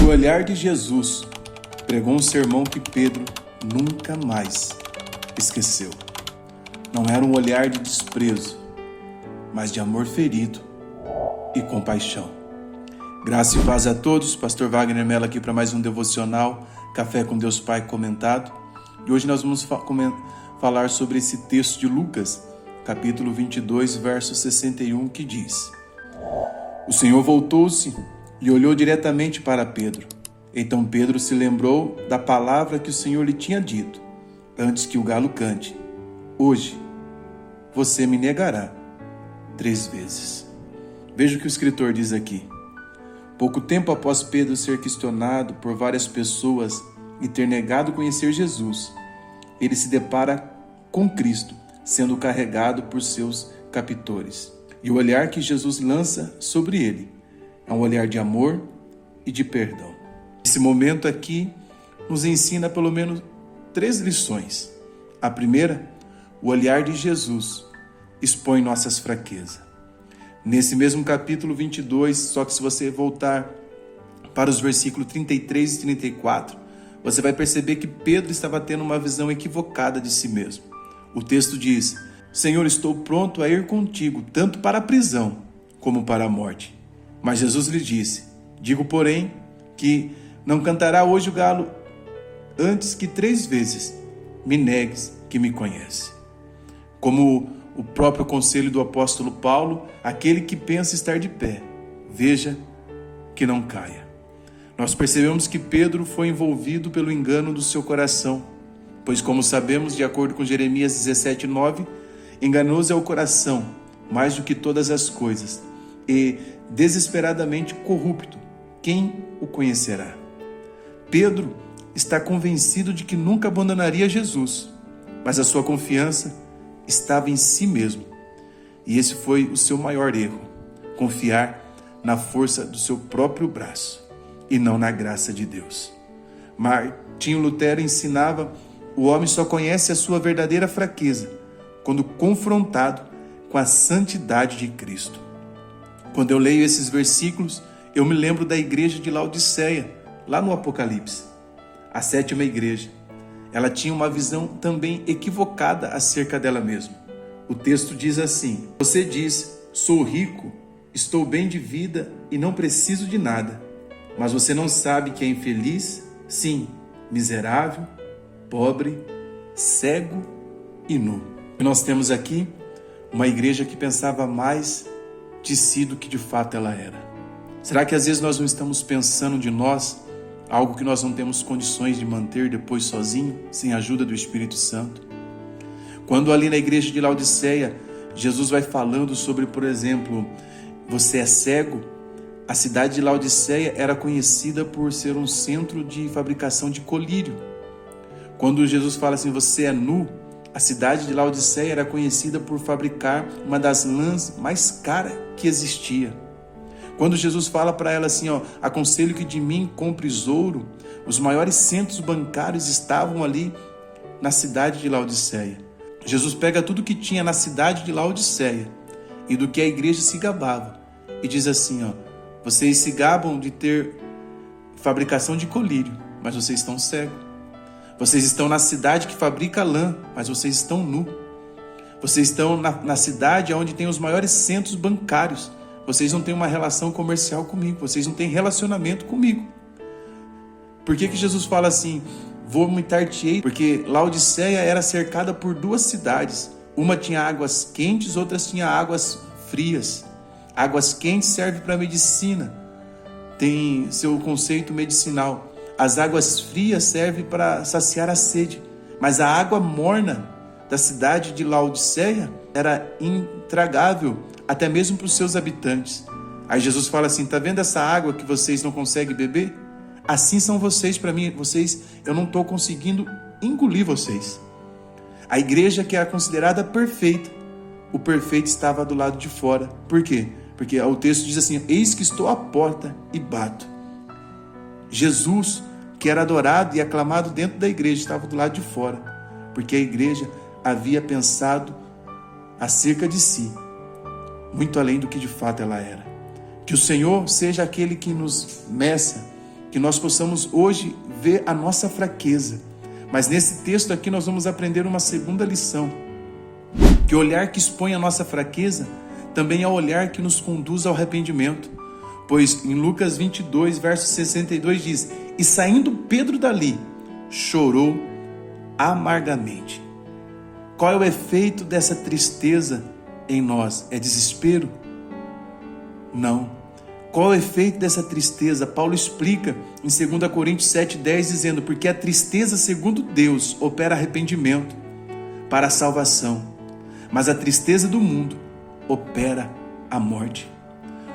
O olhar de Jesus pregou um sermão que Pedro nunca mais esqueceu. Não era um olhar de desprezo, mas de amor ferido e compaixão. Graça e paz a todos. Pastor Wagner Mello aqui para mais um devocional Café com Deus Pai comentado. E hoje nós vamos falar sobre esse texto de Lucas, capítulo 22, verso 61, que diz: O Senhor voltou-se e olhou diretamente para Pedro. Então Pedro se lembrou da palavra que o Senhor lhe tinha dito, antes que o galo cante: Hoje você me negará 3 vezes. Veja o que o escritor diz aqui. Pouco tempo após Pedro ser questionado por várias pessoas e ter negado conhecer Jesus, ele se depara com Cristo, sendo carregado por seus captores. E o olhar que Jesus lança sobre ele é um olhar de amor e de perdão. Esse momento aqui nos ensina pelo menos 3 lições. A primeira, o olhar de Jesus expõe nossas fraquezas. Nesse mesmo capítulo 22, só que se você voltar para os versículos 33 e 34, você vai perceber que Pedro estava tendo uma visão equivocada de si mesmo. O texto diz: Senhor, estou pronto a ir contigo, tanto para a prisão como para a morte. Mas Jesus lhe disse: Digo, porém, que não cantará hoje o galo antes que 3 vezes me negues que me conhece. Como o próprio conselho do apóstolo Paulo, aquele que pensa estar de pé, veja que não caia. Nós percebemos que Pedro foi envolvido pelo engano do seu coração, pois, como sabemos, de acordo com Jeremias 17:9, enganoso é o coração, mais do que todas as coisas, e desesperadamente corrupto, quem o conhecerá? Pedro está convencido de que nunca abandonaria Jesus, mas a sua confiança estava em si mesmo. E esse foi o seu maior erro: confiar na força do seu próprio braço e não na graça de Deus. Martinho Lutero ensinava: o homem só conhece a sua verdadeira fraqueza quando confrontado com a santidade de Cristo. Quando eu leio esses versículos, eu me lembro da igreja de Laodiceia, lá no Apocalipse. A 7ª igreja. Ela tinha uma visão também equivocada acerca dela mesma. O texto diz assim: Você diz, sou rico, estou bem de vida e não preciso de nada. Mas você não sabe que é infeliz, sim, miserável, pobre, cego e nu. E nós temos aqui uma igreja que pensava mais de si do que de fato ela era. Será que às vezes nós não estamos pensando de nós algo que nós não temos condições de manter depois sozinho, sem a ajuda do Espírito Santo? Quando ali na igreja de Laodiceia, Jesus vai falando sobre, por exemplo, você é cego, a cidade de Laodiceia era conhecida por ser um centro de fabricação de colírio. Quando Jesus fala assim, você é nu, a cidade de Laodiceia era conhecida por fabricar uma das lãs mais caras que existia. Quando Jesus fala para ela assim, aconselho que de mim compres ouro, os maiores centros bancários estavam ali na cidade de Laodiceia. Jesus pega tudo que tinha na cidade de Laodiceia e do que a igreja se gabava e diz assim, vocês se gabam de ter fabricação de colírio, mas vocês estão cegos. Vocês estão na cidade que fabrica lã, mas vocês estão nu. Vocês estão na cidade onde tem os maiores centros bancários. Vocês não têm uma relação comercial comigo. Vocês não têm relacionamento comigo. Por que Jesus fala assim? Vomitar-te-ei? Porque Laodiceia era cercada por 2 cidades. Uma tinha águas quentes, outras tinha águas frias. Águas quentes servem para medicina. Tem seu conceito medicinal. As águas frias servem para saciar a sede. Mas a água morna da cidade de Laodiceia era intragável, até mesmo para os seus habitantes. Aí Jesus fala assim, tá vendo essa água que vocês não conseguem beber? Assim são vocês para mim, eu não estou conseguindo engolir vocês. A igreja que era considerada perfeita, o perfeito estava do lado de fora. Por quê? Porque o texto diz assim, eis que estou à porta e bato. Jesus, que era adorado e aclamado dentro da igreja, estava do lado de fora, porque a igreja havia pensado acerca de si, muito além do que de fato ela era. Que o Senhor seja aquele que nos meça, que nós possamos hoje ver a nossa fraqueza. Mas nesse texto aqui nós vamos aprender uma segunda lição, que o olhar que expõe a nossa fraqueza também é o olhar que nos conduz ao arrependimento. Pois em Lucas 22, verso 62 diz: e saindo Pedro dali, chorou amargamente. Qual é o efeito dessa tristeza em nós? É desespero? Não. Qual é o efeito dessa tristeza? Paulo explica em 2 Coríntios 7,10, dizendo: porque a tristeza, segundo Deus, opera arrependimento para a salvação, mas a tristeza do mundo opera a morte.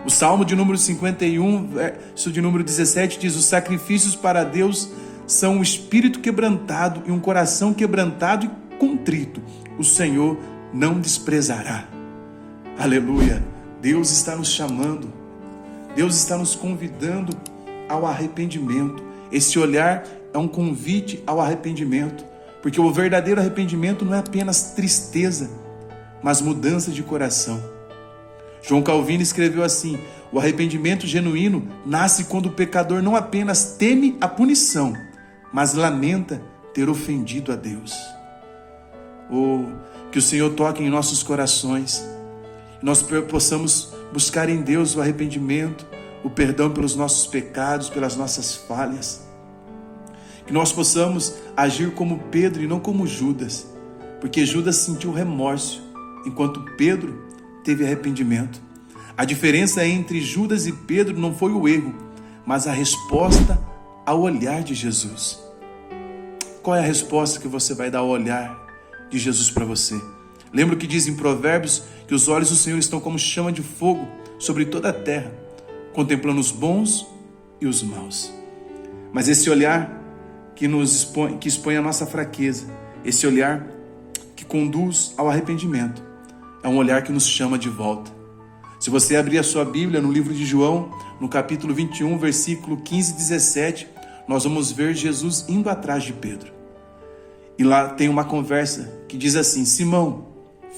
O Salmo de número 51, verso de número 17 diz: os sacrifícios para Deus são um espírito quebrantado e um coração quebrantado e contrito. O Senhor não desprezará. Aleluia! Deus está nos chamando, Deus está nos convidando ao arrependimento. Esse olhar é um convite ao arrependimento, porque o verdadeiro arrependimento não é apenas tristeza, mas mudança de coração. João Calvino escreveu assim: o arrependimento genuíno nasce quando o pecador não apenas teme a punição, mas lamenta ter ofendido a Deus. Que o Senhor toque em nossos corações, nós possamos buscar em Deus o arrependimento, o perdão pelos nossos pecados, pelas nossas falhas. Que nós possamos agir como Pedro e não como Judas, porque Judas sentiu remorso, enquanto Pedro teve arrependimento. A diferença entre Judas e Pedro não foi o erro, mas a resposta ao olhar de Jesus. Qual é a resposta que você vai dar ao olhar de Jesus para você? Lembra o que diz em Provérbios, que os olhos do Senhor estão como chama de fogo sobre toda a terra, contemplando os bons e os maus. Mas esse olhar que expõe a nossa fraqueza, esse olhar que conduz ao arrependimento, é um olhar que nos chama de volta. Se você abrir a sua Bíblia no livro de João, no capítulo 21, versículo 15 e 17, nós vamos ver Jesus indo atrás de Pedro. E lá tem uma conversa que diz assim: Simão,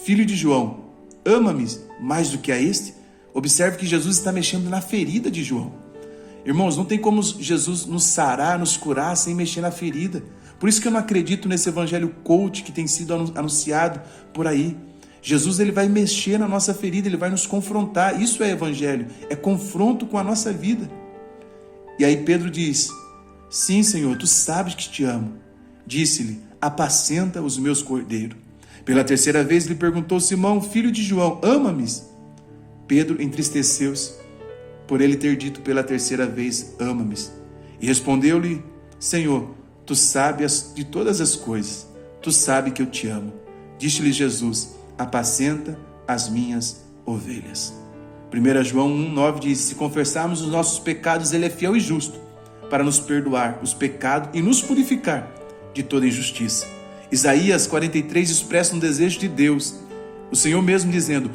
filho de João, ama-me mais do que a este? Observe que Jesus está mexendo na ferida de João. Irmãos, não tem como Jesus nos sarar, nos curar sem mexer na ferida. Por isso que eu não acredito nesse evangelho coach que tem sido anunciado por aí. Jesus, ele vai mexer na nossa ferida, ele vai nos confrontar. Isso é evangelho, é confronto com a nossa vida. E aí Pedro diz: sim, Senhor, tu sabes que te amo. Disse-lhe: apacenta os meus cordeiros. Pela terceira vez lhe perguntou: Simão, filho de João, ama-me? Pedro entristeceu-se por ele ter dito pela terceira vez: ama-me. E respondeu-lhe: Senhor, tu sabes de todas as coisas, tu sabes que eu te amo. Disse-lhe Jesus: apacenta as minhas ovelhas. 1 João 1,9 diz: se confessarmos os nossos pecados, ele é fiel e justo para nos perdoar os pecados e nos purificar de toda injustiça. Isaías 43 expressa um desejo de Deus, o Senhor mesmo dizendo: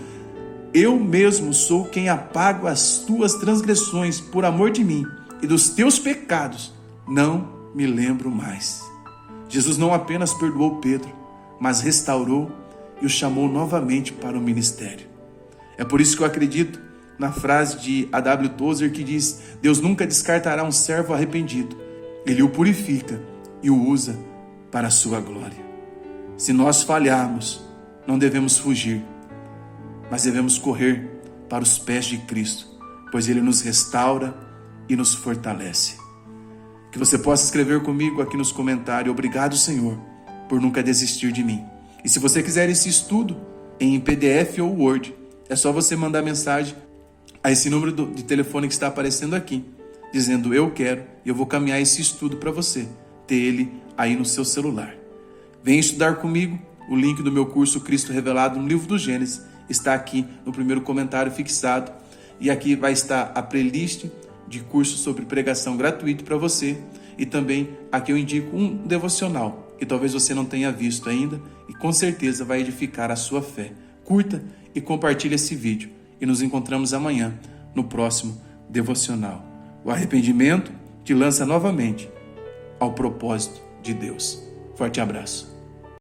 eu mesmo sou quem apago as tuas transgressões por amor de mim, e dos teus pecados não me lembro mais. Jesus não apenas perdoou Pedro, mas restaurou e o chamou novamente para o ministério. É por isso que eu acredito na frase de A.W. Tozer que diz: Deus nunca descartará um servo arrependido, ele o purifica e o usa para a sua glória. Se nós falharmos, não devemos fugir, mas devemos correr para os pés de Cristo, pois ele nos restaura e nos fortalece. Que você possa escrever comigo aqui nos comentários: obrigado, Senhor, por nunca desistir de mim. E se você quiser esse estudo em PDF ou Word, é só você mandar mensagem a esse número de telefone que está aparecendo aqui, dizendo: eu quero, e eu vou caminhar esse estudo para você, ter ele aí no seu celular. Vem estudar comigo. O link do meu curso Cristo Revelado no livro do Gênesis está aqui no primeiro comentário fixado, e aqui vai estar a playlist de curso sobre pregação gratuito para você, e também aqui eu indico um devocional que talvez você não tenha visto ainda e com certeza vai edificar a sua fé. Curta e compartilhe esse vídeo e nos encontramos amanhã no próximo devocional. O arrependimento te lança novamente ao propósito de Deus. Forte abraço.